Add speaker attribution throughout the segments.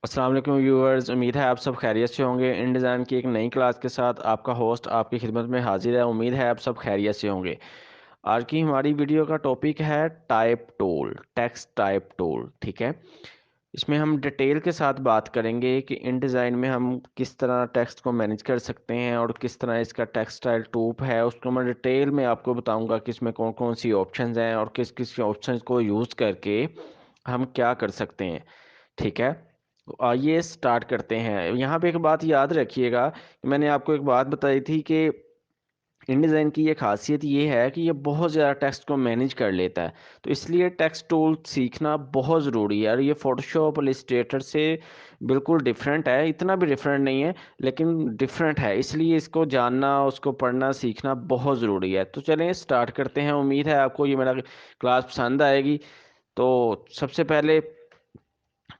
Speaker 1: अस्सलाम वालेकुम व्यूअर्स, उम्मीद है आप सब खैरियत से होंगे। इन डिज़ाइन की एक नई क्लास के साथ आपका होस्ट आपकी खिदमत में हाजिर है। उम्मीद है आप सब खैरियत से होंगे। आज की हमारी वीडियो का टॉपिक है type tool, text type tool. ठीक है, इसमें हम डिटेल के साथ बात करेंगे कि इन डिज़ाइन में हम किस तरह टेक्स्ट को मैनेज कर सकते हैं और किस तरह इसका टेक्स्ट स्टाइल टूप है, उसको मैं डिटेल में आपको बताऊंगा कि इसमें कौन कौन सी ऑप्शंस हैं और किस किस ऑप्शंस को यूज़ करके हम क्या कर सकते हैं। ठीक है, तो आइए स्टार्ट करते हैं। यहाँ पे एक बात याद रखिएगा कि मैंने आपको एक बात बताई थी कि InDesign की ये खासियत ये है कि ये बहुत ज़्यादा टेक्स्ट को मैनेज कर लेता है। तो इसलिए टेक्स्ट टूल सीखना बहुत ज़रूरी है और ये फोटोशॉप इलस्ट्रेटर से बिल्कुल डिफरेंट है। इतना भी डिफरेंट नहीं है, लेकिन डिफरेंट है, इसलिए इसको जानना, उसको पढ़ना, सीखना बहुत ज़रूरी है। तो चलें स्टार्ट करते हैं। उम्मीद है आपको ये मेरा क्लास पसंद आएगी। तो सबसे पहले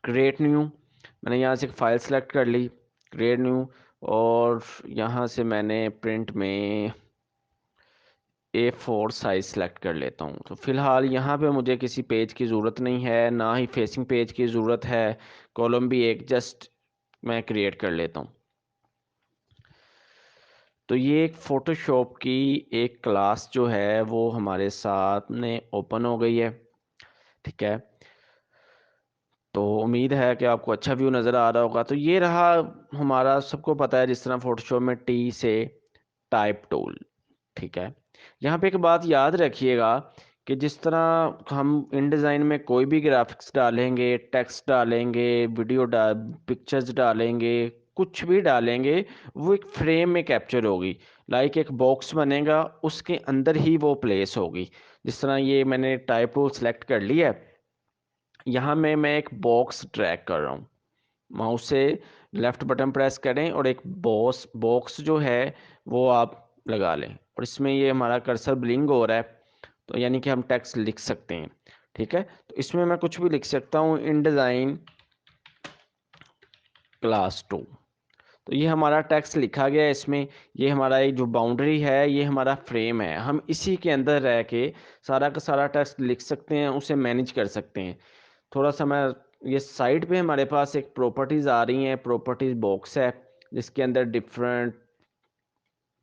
Speaker 1: क्रिएट न्यू, मैंने यहाँ से एक फ़ाइल सेलेक्ट कर ली, क्रिएट न्यू, और यहाँ से मैंने प्रिंट में A4 साइज़ सेलेक्ट कर लेता हूँ। तो फ़िलहाल यहाँ पे मुझे किसी पेज की ज़रूरत नहीं है, ना ही फेसिंग पेज की ज़रूरत है। कॉलम भी एक जस्ट मैं क्रिएट कर लेता हूँ। तो ये एक फ़ोटोशॉप की एक क्लास जो है वो हमारे सामने ओपन हो गई है। ठीक है, तो उम्मीद है कि आपको अच्छा व्यू नज़र आ रहा होगा। तो ये रहा हमारा, सबको पता है जिस तरह फ़ोटोशॉप में टी से टाइप टूल। ठीक है, यहाँ पे एक बात याद रखिएगा कि जिस तरह हम इन डिज़ाइन में कोई भी ग्राफिक्स डालेंगे, टेक्स्ट डालेंगे, वीडियो पिक्चर्स डालेंगे, कुछ भी डालेंगे, वो एक फ्रेम में कैप्चर होगी। लाइक एक बॉक्स बनेगा, उसके अंदर ही वो प्लेस होगी। जिस तरह ये मैंने टाइप टूल सेलेक्ट कर लिया है, यहाँ में मैं एक बॉक्स ड्रैग कर रहा हूँ। माउस से लेफ्ट बटन प्रेस करें और एक बॉक्स जो है वो आप लगा लें, और इसमें ये हमारा कर्सर ब्लिंक हो रहा है, तो यानी कि हम टेक्स्ट लिख सकते हैं। ठीक है, तो इसमें मैं कुछ भी लिख सकता हूँ, इन डिज़ाइन क्लास 2। तो ये हमारा टेक्स्ट लिखा गया है इसमें। ये हमारा एक जो बाउंड्री है, ये हमारा फ्रेम है। हम इसी के अंदर रह के सारा का सारा टेक्स्ट लिख सकते हैं, उसे मैनेज कर सकते हैं। थोड़ा सा मैं, ये साइड पे हमारे पास एक प्रॉपर्टीज़ आ रही हैं, प्रॉपर्टीज़ बॉक्स है जिसके अंदर डिफरेंट,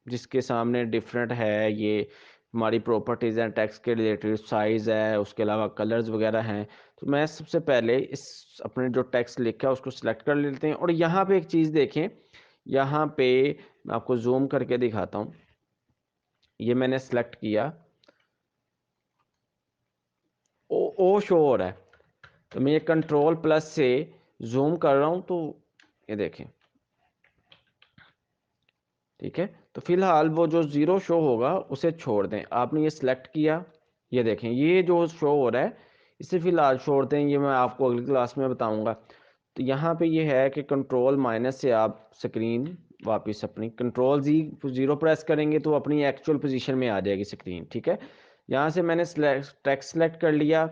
Speaker 1: जिसके सामने डिफरेंट है, ये हमारी प्रॉपर्टीज़ हैं, टेक्स्ट के रिलेटेड साइज़ है, उसके अलावा कलर्स वगैरह हैं। तो मैं सबसे पहले इस अपने जो टेक्स्ट लिखा है उसको सिलेक्ट कर लेते हैं। और यहाँ पे एक चीज़ देखें, यहाँ पे मैं आपको जूम करके दिखाता हूँ। ये मैंने सेलेक्ट किया, ओ शो हो रहा है। तो मैं ये कंट्रोल प्लस से जूम कर रहा हूँ, तो ये देखें। ठीक है, तो फिलहाल वो जो ज़ीरो शो होगा उसे छोड़ दें। आपने ये सिलेक्ट किया, ये देखें ये जो शो हो रहा है इसे फिलहाल छोड़ दें, ये मैं आपको अगली क्लास में बताऊंगा। तो यहाँ पे ये है कि कंट्रोल माइनस से आप स्क्रीन वापस अपनी कंट्रोल जी ज़ीरो प्रेस करेंगे तो अपनी एक्चुअल पोजीशन में आ जाएगी स्क्रीन। ठीक है, यहाँ से मैंने टेक्स्ट सेलेक्ट कर लिया,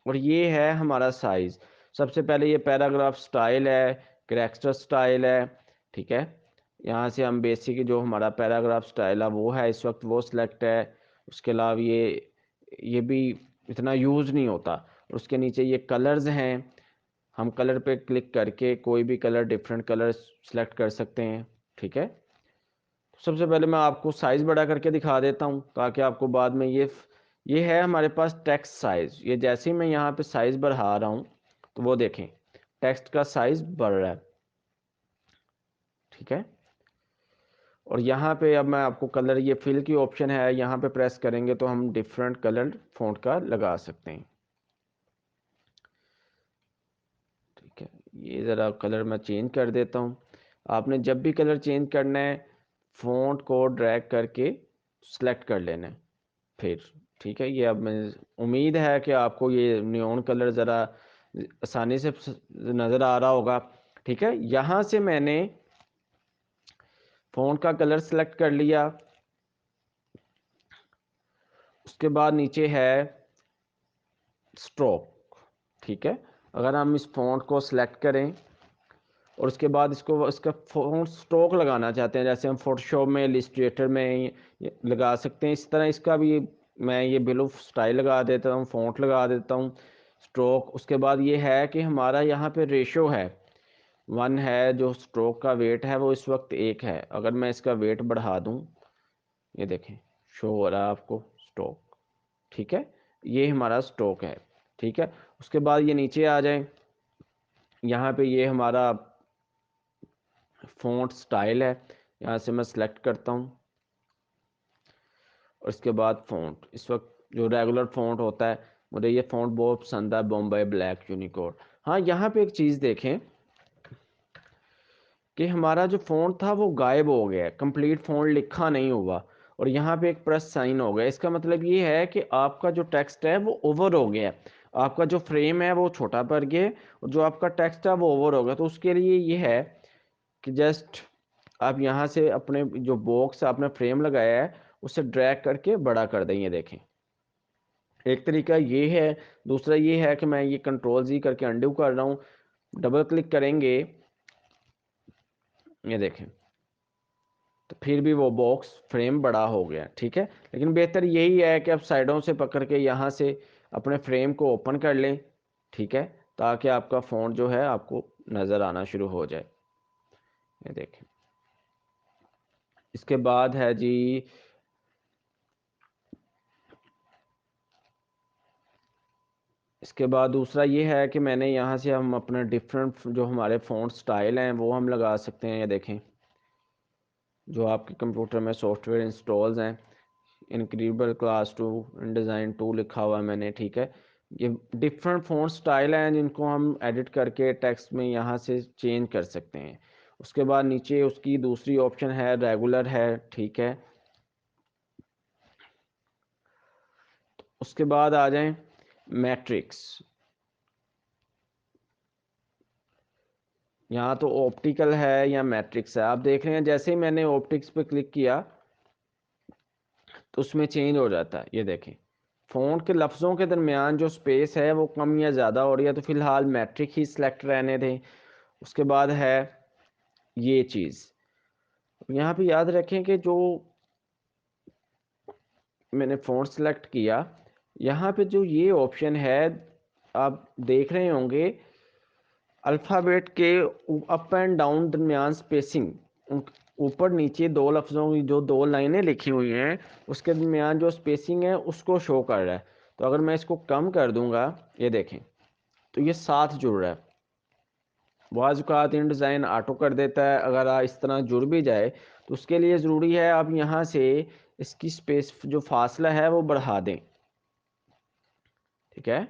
Speaker 1: और ये है हमारा साइज़। सबसे पहले ये पैराग्राफ स्टाइल है, कैरेक्टर स्टाइल है। ठीक है, यहाँ से हम बेसिक जो हमारा पैराग्राफ स्टाइल है वो है, इस वक्त वो सिलेक्ट है। उसके अलावा ये भी इतना यूज़ नहीं होता। और उसके नीचे ये कलर्स हैं, हम कलर पे क्लिक करके कोई भी कलर, डिफरेंट कलर सेलेक्ट कर सकते हैं। ठीक है, सबसे पहले मैं आपको साइज़ बड़ा करके दिखा देता हूँ ताकि आपको बाद में ये है हमारे पास टेक्स्ट साइज़। ये जैसे ही मैं यहाँ पे साइज़ बढ़ा रहा हूँ तो वो देखें टेक्स्ट का साइज़ बढ़ रहा है। ठीक है, और यहाँ पे अब मैं आपको कलर, ये फिल की ऑप्शन है, यहाँ पे प्रेस करेंगे तो हम डिफरेंट कलर फ़ॉन्ट का लगा सकते हैं। ठीक है, ये ज़रा कलर मैं चेंज कर देता हूँ। आपने जब भी कलर चेंज करना है फ़ॉन्ट को ड्रैग करके सेलेक्ट कर लेना है फिर। ठीक है, ये अब मैं, उम्मीद है कि आपको ये नियॉन कलर ज़रा आसानी से नज़र आ रहा होगा। ठीक है, यहाँ से मैंने फ़ॉन्ट का कलर सेलेक्ट कर लिया। उसके बाद नीचे है स्ट्रोक। ठीक है, अगर हम इस फ़ॉन्ट को सिलेक्ट करें और उसके बाद इसको, इसका फ़ॉन्ट स्ट्रोक लगाना चाहते हैं, जैसे हम फोटोशॉप में, इलस्ट्रेटर में ये लगा सकते हैं, इस तरह इसका भी मैं ये ब्लू स्टाइल लगा देता हूँ, फ़ॉन्ट लगा देता हूँ, स्ट्रोक। उसके बाद ये है कि हमारा यहाँ पे रेशो है, 1 है, जो स्ट्रोक का वेट है वो इस वक्त 1 है। अगर मैं इसका वेट बढ़ा दूं, ये देखें शो हो रहा है आपको स्ट्रोक, ठीक है, ये हमारा स्ट्रोक है, ठीक है। उसके बाद ये नीचे आ जाए, यहाँ पे ये हमारा फ़ॉन्ट स्टाइल है, यहाँ से मैं सेलेक्ट करता हूँ और इसके बाद फ़ॉन्ट, इस वक्त जो रेगुलर फ़ॉन्ट होता है, मुझे ये फ़ॉन्ट बहुत पसंद है, बॉम्बे ब्लैक यूनिकोड। हाँ, यहाँ पे एक चीज़ देखें कि हमारा जो फ़ॉन्ट था वो गायब हो गया है, कंप्लीट फ़ॉन्ट लिखा नहीं हुआ और यहाँ पे एक प्लस साइन हो गया। इसका मतलब ये है कि आपका जो टेक्स्ट है वो ओवर हो गया है, आपका जो फ्रेम है वो छोटा पड़ गया है और जो आपका टेक्स्ट है वो ओवर हो गया। तो उसके लिए ये है कि जस्ट आप यहाँ से अपने जो बॉक्स आपने फ्रेम लगाया है उसे ड्रैग करके बड़ा कर दें। ये देखें, एक तरीका ये है। दूसरा ये है कि मैं ये कंट्रोल जी करके अंडू कर रहा हूँ, डबल क्लिक करेंगे, ये देखें, तो फिर भी वो बॉक्स फ्रेम बड़ा हो गया, ठीक है। लेकिन बेहतर यही है कि आप साइडों से पकड़ के यहाँ से अपने फ्रेम को ओपन कर लें, ठीक है, ताकि आपका फ़ॉन्ट जो है आपको नज़र आना शुरू हो जाए। ये देखें, इसके बाद है जी, इसके बाद दूसरा ये है कि मैंने यहाँ से हम अपने डिफरेंट जो हमारे फ़ॉन्ट स्टाइल हैं वो हम लगा सकते हैं। ये देखें, जो आपके कंप्यूटर में सॉफ्टवेयर इंस्टॉल्स हैं, इनक्रेडिबल क्लास 2 डिज़ाइन 2 लिखा हुआ है मैंने, ठीक है। ये डिफरेंट फ़ॉन्ट स्टाइल हैं जिनको हम एडिट करके टेक्स्ट में यहाँ से चेंज कर सकते हैं। उसके बाद नीचे उसकी दूसरी ऑप्शन है रेगुलर है, ठीक है। उसके बाद आ जाएं मैट्रिक्स, यहाँ तो ऑप्टिकल है या मैट्रिक्स है, आप देख रहे हैं जैसे ही मैंने ऑप्टिक्स पे क्लिक किया तो उसमें चेंज हो जाता है। ये देखें, फ़ॉन्ट के लफ्ज़ों के दरमियान जो स्पेस है वो कम या ज़्यादा हो रही है, तो फ़िलहाल मैट्रिक ही सिलेक्ट रहने दें। उसके बाद है ये चीज़, यहाँ पे याद रखें कि जो मैंने फ़ॉन्ट सेलेक्ट किया, यहाँ पे जो ये ऑप्शन है आप देख रहे होंगे, अल्फ़ाबेट के अप एंड डाउन दरमियान स्पेसिंग, ऊपर नीचे दो लफ्ज़ों की जो दो लाइनें लिखी हुई हैं उसके दरमियान जो स्पेसिंग है उसको शो कर रहा है। तो अगर मैं इसको कम कर दूंगा, ये देखें, तो ये साथ जुड़ रहा है। बाज़ औक़ात इन डिज़ाइन ऑटो कर देता है, अगर इस तरह जुड़ भी जाए तो उसके लिए ज़रूरी है आप यहाँ से इसकी स्पेस जो फासला है वो बढ़ा दें, ठीक है।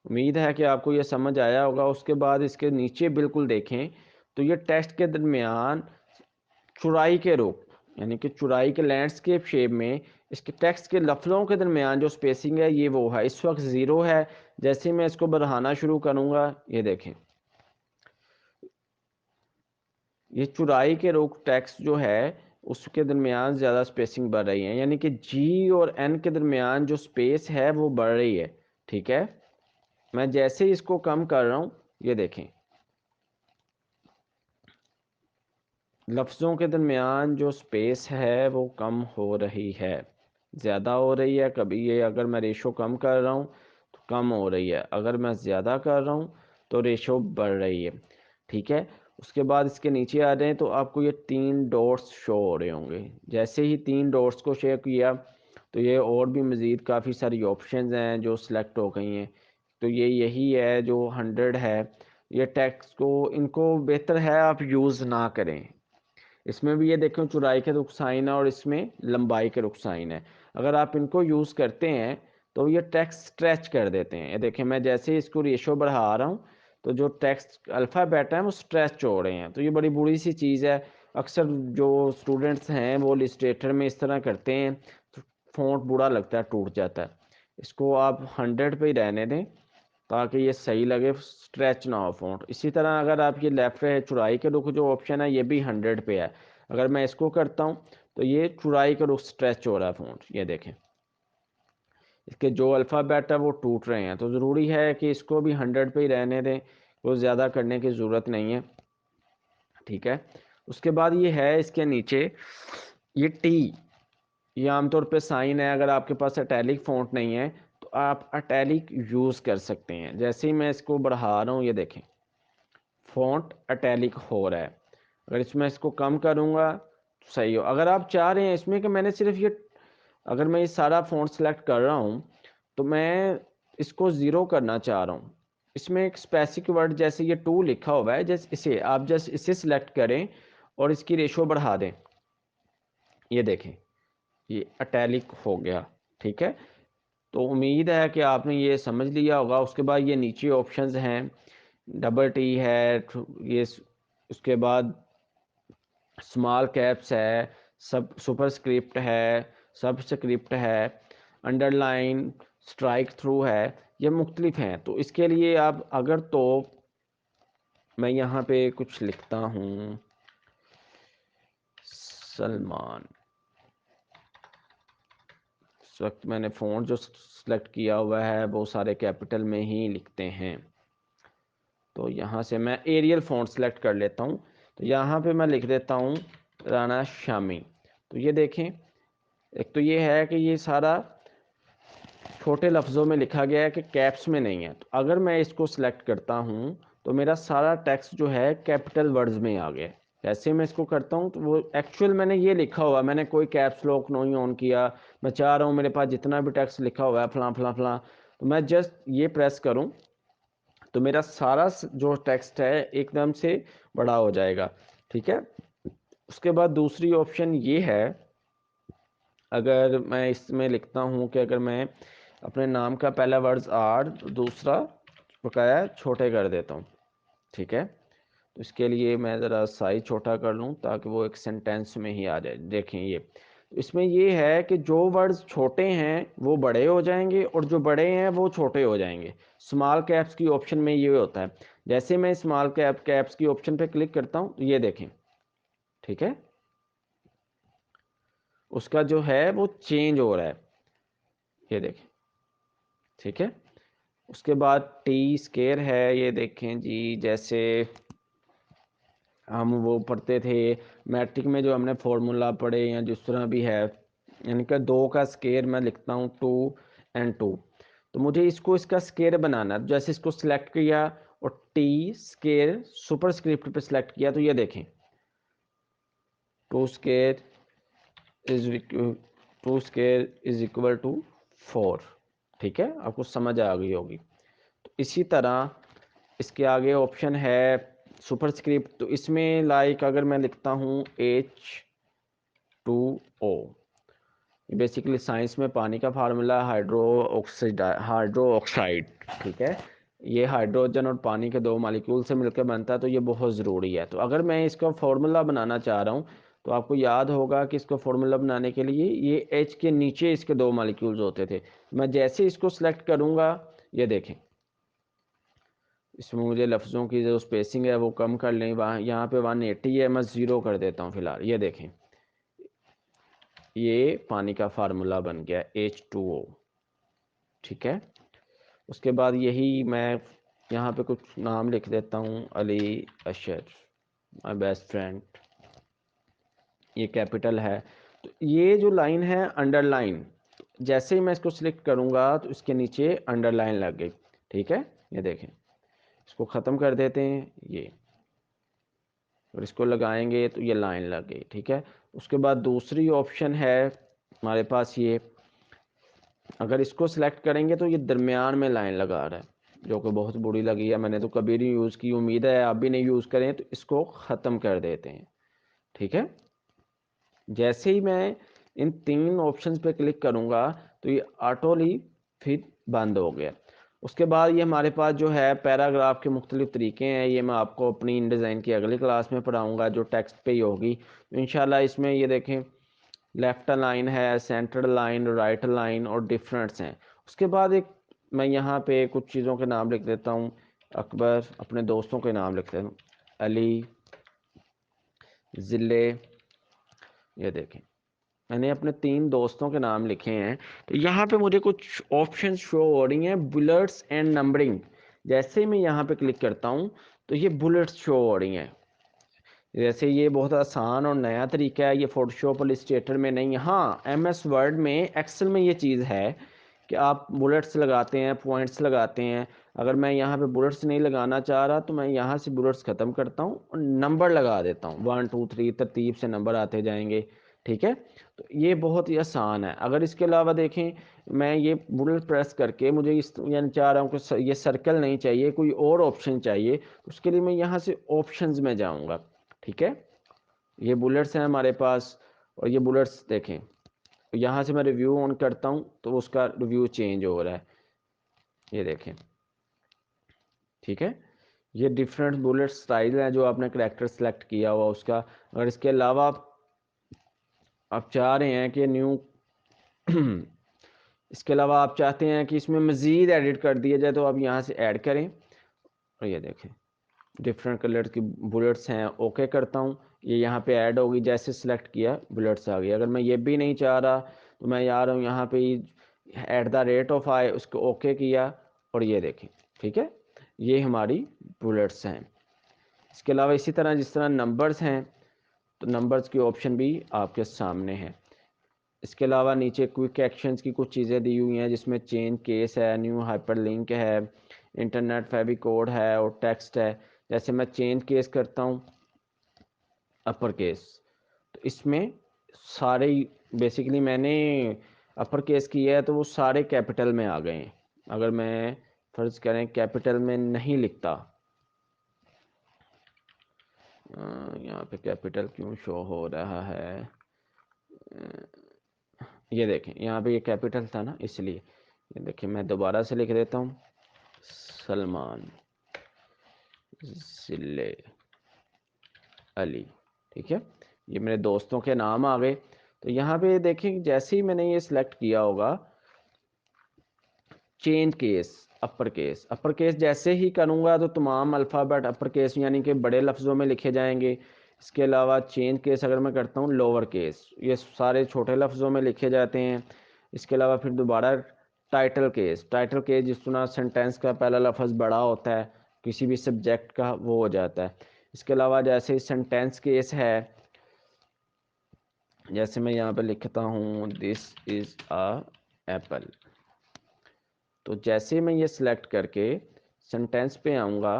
Speaker 1: उम्मीद है कि आपको ये समझ आया होगा। उसके बाद इसके नीचे बिल्कुल देखें तो ये टेक्स्ट के दरमियान चौड़ाई के रूप, यानी कि चौड़ाई के लैंडस्केप शेप में इसके टेक्स्ट के लफ्ज़ों के दरमियान जो स्पेसिंग है ये वो है, इस वक्त 0 है। जैसे ही मैं इसको बढ़ाना शुरू करूँगा, ये देखें, ये चौड़ाई के रूप टेक्स्ट जो है उसके दरमियान ज़्यादा स्पेसिंग बढ़ रही है, यानी कि जी और एन के दरमियान जो स्पेस है वो बढ़ रही है, ठीक है। मैं जैसे ही इसको कम कर रहा हूँ, ये देखें, लफ्ज़ों के दरमियान जो स्पेस है वो कम हो रही है, ज़्यादा हो रही है। कभी ये अगर मैं रेशो कम कर रहा हूँ तो कम हो रही है, अगर मैं ज़्यादा कर रहा हूँ तो रेशो बढ़ रही है, ठीक है। उसके बाद इसके नीचे आ जाएं तो आपको ये 3 डॉट्स शो हो रहे होंगे। जैसे ही 3 डॉट्स को शेयर किया तो ये और भी मज़ीद काफ़ी सारी ऑप्शंस हैं जो सिलेक्ट हो गई हैं। तो ये यही है जो 100 है। ये टेक्स्ट को इनको बेहतर है आप यूज़ ना करें। इसमें भी ये देखें चौड़ाई के रुख साइन है और इसमें लंबाई के रुख साइन है। अगर आप इनको यूज़ करते हैं तो ये टेक्स्ट स्ट्रेच कर देते हैं। ये देखें, मैं जैसे ही इसको रेशो बढ़ा रहा हूँ तो जो टेक्स्ट अल्फ़ाबेट हैं वो स्ट्रेच हो रहे हैं, तो ये बड़ी बुरी सी चीज़ है। अक्सर जो स्टूडेंट्स हैं वो इलस्ट्रेटर में इस तरह करते हैं तो फ़ॉन्ट बुरा लगता है, टूट जाता है। इसको आप 100 पे ही रहने दें ताकि ये सही लगे, स्ट्रेच ना हो फ़ॉन्ट। इसी तरह अगर आप ये लेफ्ट है चौड़ाई के रुख जो ऑप्शन है ये भी 100 पे है। अगर मैं इसको करता हूँ तो ये चौड़ाई के रुख स्ट्रेच हो रहा है फ़ॉन्ट, ये देखें, इसके जो अल्फ़ाबेट है वो टूट रहे हैं। तो ज़रूरी है कि इसको भी 100 पे ही रहने दें, कोई ज़्यादा करने की ज़रूरत नहीं है, ठीक है। उसके बाद ये है इसके नीचे ये टी, ये आमतौर पे साइन है। अगर आपके पास इटैलिक फ़ॉन्ट नहीं है तो आप इटैलिक यूज़ कर सकते हैं। जैसे ही मैं इसको बढ़ा रहा हूँ, ये देखें, फ़ॉन्ट इटैलिक हो रहा है। अगर इसमें इसको कम करूँगा तो सही हो। अगर आप चाह रहे हैं इसमें कि मैंने सिर्फ ये, अगर मैं ये सारा फ़ॉन्ट सेलेक्ट कर रहा हूँ तो मैं इसको ज़ीरो करना चाह रहा हूँ, इसमें एक स्पेसिफिक वर्ड जैसे ये 2 लिखा हुआ है, जैसे इसे आप जस्ट इसे सिलेक्ट करें और इसकी रेशो बढ़ा दें। ये देखें, ये इटैलिक हो गया। ठीक है, तो उम्मीद है कि आपने ये समझ लिया होगा। उसके बाद ये नीचे ऑप्शंस हैं, डबल टी है, ये उसके बाद स्मॉल कैप्स है, सब सुपरस्क्रिप्ट है, सबस्क्रिप्ट है, अंडरलाइन, स्ट्राइक थ्रू है, ये मुख्तलिफ हैं। तो इसके लिए आप अगर तो मैं यहाँ पे कुछ लिखता हूँ, सलमान, इस वक्त मैंने फ़ॉन्ट जो सेलेक्ट किया हुआ है वो सारे कैपिटल में ही लिखते हैं। तो यहाँ से मैं एरियल फ़ॉन्ट सेलेक्ट कर लेता हूँ। तो यहाँ पे मैं लिख देता हूँ राना शामी। तो ये देखें, एक तो ये है कि ये सारा छोटे लफ्ज़ों में लिखा गया है कि कैप्स में नहीं है। तो अगर मैं इसको सिलेक्ट करता हूँ तो मेरा सारा टेक्स्ट जो है कैपिटल वर्ड्स में आ गया। जैसे मैं इसको करता हूँ तो वो एक्चुअल मैंने ये लिखा हुआ, मैंने कोई कैप्स लॉक नहीं ऑन किया, मैं चाह रहा हूँ मेरे पास जितना भी टेक्स्ट लिखा हुआ है फलां फलां फलां, तो मैं जस्ट ये प्रेस करूँ तो मेरा सारा जो टेक्स्ट है एकदम से बड़ा हो जाएगा। ठीक है, उसके बाद दूसरी ऑप्शन ये है, अगर मैं इसमें लिखता हूँ कि अगर मैं अपने नाम का पहला वर्ड्स आर, दूसरा बकाया छोटे कर देता हूँ। ठीक है, तो इसके लिए मैं ज़रा साइज छोटा कर लूँ ताकि वो एक सेंटेंस में ही आ जाए। देखें ये, तो इसमें ये है कि जो वर्ड्स छोटे हैं वो बड़े हो जाएंगे और जो बड़े हैं वो छोटे हो जाएंगे। स्मॉल कैप्स की ऑप्शन में ये होता है। जैसे मैं स्मॉल कैप्स की ऑप्शन पे क्लिक करता हूँ तो ये देखें, ठीक है, उसका जो है वो चेंज हो रहा है, ये देखें। ठीक है, उसके बाद टी स्केयर है, ये देखें जी, जैसे हम वो पढ़ते थे मैट्रिक में जो हमने फॉर्मूला पढ़े या जिस तरह भी है, यानी कि 2 का स्केयर मैं लिखता हूँ 2 and 2। तो मुझे इसको इसका स्केयर बनाना है, जैसे इसको सिलेक्ट किया और टी स्केयर सुपरस्क्रिप्ट पे सिलेक्ट किया तो ये देखें 2 स्केयर इज इक्वल टू 4। ठीक है, आपको समझ आ गई होगी। तो इसी तरह इसके आगे ऑप्शन है सुपरस्क्रिप्ट, तो इसमें लाइक अगर मैं लिखता हूँ H2O, बेसिकली साइंस में पानी का फार्मूला हाइड्रो ऑक्साइड। ठीक है, ये हाइड्रोजन और पानी के 2 मॉलिक्यूल से मिलकर बनता है, तो ये बहुत ज़रूरी है। तो अगर मैं इसका फार्मूला बनाना चाह रहा हूँ तो आपको याद होगा कि इसको फार्मूला बनाने के लिए ये H के नीचे इसके 2 मॉलिक्यूल्स होते थे। मैं जैसे इसको सिलेक्ट करूँगा, ये देखें, इसमें मुझे लफ्ज़ों की जो स्पेसिंग है वो कम कर लें, वहाँ यहाँ पे 180 है, मैं 0 कर देता हूँ फ़िलहाल। ये देखें, ये पानी का फार्मूला बन गया H2O। ठीक है, उसके बाद यही मैं यहाँ पे कुछ नाम लिख देता हूँ, अली अशर, माई बेस्ट फ्रेंड, ये कैपिटल है। तो ये जो लाइन है अंडरलाइन, जैसे ही मैं इसको सिलेक्ट करूँगा तो इसके नीचे अंडरलाइन लग गई। ठीक है, ये देखें, इसको ख़त्म कर देते हैं ये, और इसको लगाएंगे तो ये लाइन लग गई। ठीक है, उसके बाद दूसरी ऑप्शन है हमारे पास ये, अगर इसको सिलेक्ट करेंगे तो ये दरमियान में लाइन लगा रहा है, जो कि बहुत बुरी लगी है, मैंने तो कभी नहीं यूज़ की, उम्मीद है आप भी नहीं यूज़ करें। तो इसको ख़त्म कर देते हैं। ठीक है, जैसे ही मैं इन 3 ऑप्शंस पे क्लिक करूँगा तो ये ऑटोली फिर बंद हो गया। उसके बाद ये हमारे पास जो है पैराग्राफ के मुख्तलिफ तरीके हैं, ये मैं आपको अपनी इन डिज़ाइन की अगली क्लास में पढ़ाऊँगा जो टेक्स्ट पे ही होगी। तो इंशाल्लाह इसमें ये देखें, लेफ्ट लाइन है, सेंटर लाइन, राइट लाइन और डिफरेंट्स हैं। उसके बाद एक मैं यहाँ पे कुछ चीज़ों के नाम लिख देता हूँ। अकबर, अपने दोस्तों के नाम लिखते हैं, अली, ज़िले, ये देखें मैंने अपने 3 दोस्तों के नाम लिखे हैं। तो यहाँ पे मुझे कुछ ऑप्शंस शो हो रही हैं, बुलेट्स एंड नंबरिंग। जैसे ही मैं यहाँ पे क्लिक करता हूँ तो ये बुलेट्स शो हो रही हैं। जैसे ये बहुत आसान और नया तरीका है, ये फोटोशॉप और इलस्ट्रेटर में नहीं। हाँ, MS वर्ड में, एक्सेल में ये चीज़ है कि आप बुलेट्स लगाते हैं, पॉइंट्स लगाते हैं। अगर मैं यहाँ पे बुलेट्स नहीं लगाना चाह रहा तो मैं यहाँ से बुलेट्स ख़त्म करता हूँ और नंबर लगा देता हूँ, 1 2 3 तरतीब से नंबर आते जाएंगे। ठीक है, तो ये बहुत ही आसान है। अगर इसके अलावा देखें, मैं ये बुलेट प्रेस करके मुझे इस यानी चाह रहा हूँ कि ये सर्कल नहीं चाहिए, कोई और ऑप्शन चाहिए, तो उसके लिए मैं यहाँ से ऑप्शंस में जाऊँगा। ठीक है, ये बुलेट्स हैं हमारे पास और ये बुलेट्स देखें, यहाँ से मैं रिव्यू ऑन करता हूँ तो उसका रिव्यू चेंज हो रहा है, ये देखें। ठीक है, ये डिफरेंट बुलेट स्टाइल है जो आपने करेक्टर सेलेक्ट किया हुआ उसका। अगर इसके अलावा आप चाह रहे हैं कि न्यू इसके अलावा आप चाहते हैं कि इसमें मज़ीद एडिट कर दिया जाए तो आप यहाँ से ऐड करें और ये देखें डिफरेंट कलर की बुलेट्स हैं। ओके करता हूँ, ये यहाँ पे ऐड होगी, जैसे सिलेक्ट किया बुलेट्स आ गई। अगर मैं ये भी नहीं चाह रहा तो मैं आ रहा हूँ यहाँ पे @ऑफ आए, उसको ओके किया और ये देखें। ठीक है, ये हमारी बुलेट्स हैं। इसके अलावा इसी तरह जिस तरह नंबर्स हैं तो नंबर्स की ऑप्शन भी आपके सामने है। इसके अलावा नीचे क्विक एक्शंस की कुछ चीज़ें दी हुई हैं जिसमें चेंज केस है, न्यू हाइपरलिंक है, इंटरनेट फेविकोड है और टेक्स्ट है। जैसे मैं चेंज केस करता हूँ अपर केस, तो इसमें सारे बेसिकली मैंने अपर केस किया है तो वो सारे कैपिटल में आ गए हैं। अगर मैं फर्ज करें कैपिटल में नहीं लिखता, यहाँ पे कैपिटल क्यों शो हो रहा है, ये देखें यहाँ पे ये कैपिटल था ना इसलिए। ये देखिए मैं दोबारा से लिख देता हूँ, सलमान जिले अली। ठीक है, ये मेरे दोस्तों के नाम आ गए। तो यहाँ पे देखें जैसे ही मैंने ये सिलेक्ट किया होगा चेंज केस अपर केस जैसे ही करूँगा तो तमाम अल्फ़ाबेट अपर केस यानी कि बड़े लफ्ज़ों में लिखे जाएंगे। इसके अलावा चेंज केस अगर मैं करता हूँ लोअर केस, ये सारे छोटे लफ्ज़ों में लिखे जाते हैं। इसके अलावा फिर दोबारा टाइटल केस जिस तरह सेंटेंस का पहला लफ्ज़ बड़ा होता है किसी भी सब्जेक्ट का वो हो जाता है। इसके अलावा जैसे सेंटेंस केस है, जैसे मैं यहाँ पे लिखता हूँ दिस इज़ अ एप्पल, तो जैसे मैं ये सिलेक्ट करके सेंटेंस पे आऊँगा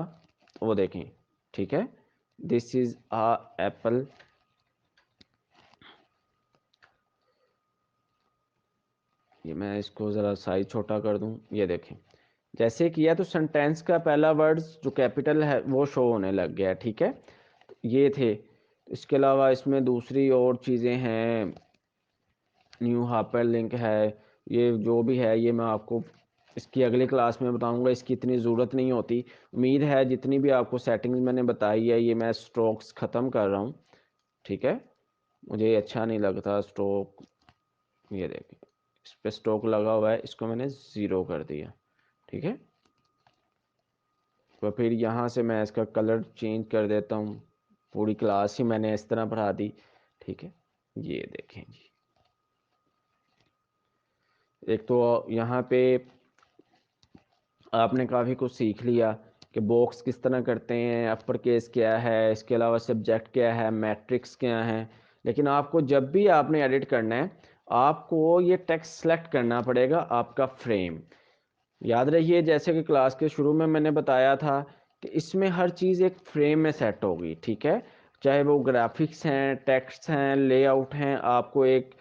Speaker 1: वो देखें। ठीक है, दिस इज़ अ एप्पल, ये मैं इसको ज़रा साइज छोटा कर दूँ, ये देखें जैसे किया तो सेंटेंस का पहला वर्ड्स जो कैपिटल है वो शो होने लग गया। ठीक है, ये थे। इसके अलावा इसमें दूसरी और चीज़ें हैं, न्यू हाइपर लिंक है, ये जो भी है ये मैं आपको इसकी अगली क्लास में बताऊंगा, इसकी इतनी ज़रूरत नहीं होती। उम्मीद है जितनी भी आपको सेटिंग्स मैंने बताई है ये मैं स्ट्रोक्स ख़त्म कर रहा हूँ। ठीक है, मुझे अच्छा नहीं लगता स्ट्रोक, ये देखें इस पर स्ट्रोक लगा हुआ है, इसको मैंने ज़ीरो कर दिया। ठीक है, तो फिर यहाँ से मैं इसका कलर चेंज कर देता हूँ, पूरी क्लास ही मैंने इस तरह पढ़ा दी। ठीक है, ये देखें जी, एक तो यहाँ पे आपने काफ़ी कुछ सीख लिया कि बॉक्स किस तरह करते हैं, अपर केस क्या है, इसके अलावा सब्जेक्ट क्या है, मैट्रिक्स क्या है। लेकिन आपको जब भी आपने एडिट करना है आपको ये टेक्स्ट सेलेक्ट करना पड़ेगा, आपका फ्रेम। याद रहिए जैसे कि क्लास के शुरू में मैंने बताया था कि इसमें हर चीज़ एक फ्रेम में सेट होगी। ठीक है, चाहे वो ग्राफिक्स हैं, टेक्स्ट हैं, लेआउट हैं, आपको एक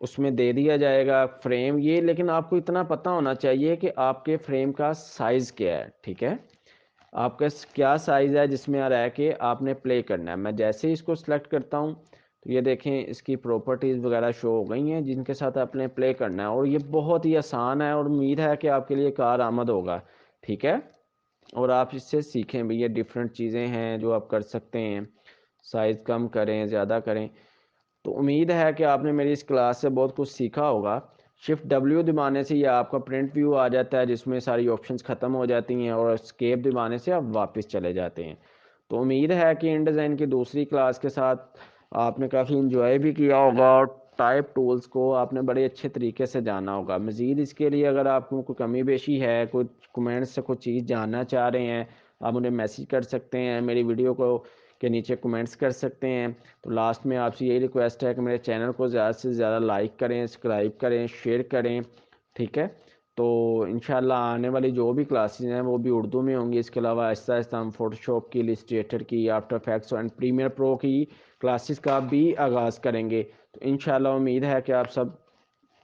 Speaker 1: उसमें दे दिया जाएगा फ्रेम ये। लेकिन आपको इतना पता होना चाहिए कि आपके फ्रेम का साइज़ क्या है। ठीक है, आपका क्या साइज़ है जिसमें रह के आपने प्ले करना है। मैं जैसे ही इसको सिलेक्ट करता हूँ तो ये देखें इसकी प्रॉपर्टीज़ वगैरह शो हो गई हैं जिनके साथ आपने प्ले करना है, और ये बहुत ही आसान है और उम्मीद है कि आपके लिए कारआमद होगा। ठीक है, और आप इससे सीखें भी, ये डिफरेंट चीज़ें हैं जो आप कर सकते हैं, साइज़ कम करें ज़्यादा करें। तो उम्मीद है कि आपने मेरी इस क्लास से बहुत कुछ सीखा होगा। शिफ्ट W दबाने से ये आपका प्रिंट व्यू आ जाता है जिसमें सारी ऑप्शंस ख़त्म हो जाती हैं और एस्केप दबाने से आप वापस चले जाते हैं। तो उम्मीद है कि InDesign की दूसरी क्लास के साथ आपने काफ़ी इंजॉय भी किया होगा और टाइप टूल्स को आपने बड़े अच्छे तरीके से जाना होगा। मज़ीद इसके लिए अगर आपको कोई कमी बेशी है, कोई कमेंट्स से कोई चीज़ जानना चाह रहे हैं, आप मुझे मैसेज कर सकते हैं, मेरी वीडियो को के नीचे कमेंट्स कर सकते हैं। तो लास्ट में आपसे यही रिक्वेस्ट है कि मेरे चैनल को ज़्यादा से ज़्यादा लाइक करें, सब्सक्राइब करें, शेयर करें ठीक है। तो इंशाल्लाह आने वाली जो भी क्लासेस हैं वो भी उर्दू में होंगी। इसके अलावा आहिस्ता आहिस्ता हम फोटोशॉप की, इलस्ट्रेटर की, After Effects and Premiere Pro की क्लासेस का भी आगाज़ करेंगे। तो इंशाल्लाह उम्मीद है कि आप सब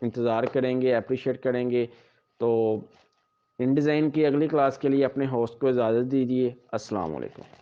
Speaker 1: इंतज़ार करेंगे, अप्रिशिएट करेंगे। तो इन डिज़ाइन की अगली क्लास के लिए अपने होस्ट को इजाज़त दीजिए। अस्सलाम वालेकुम।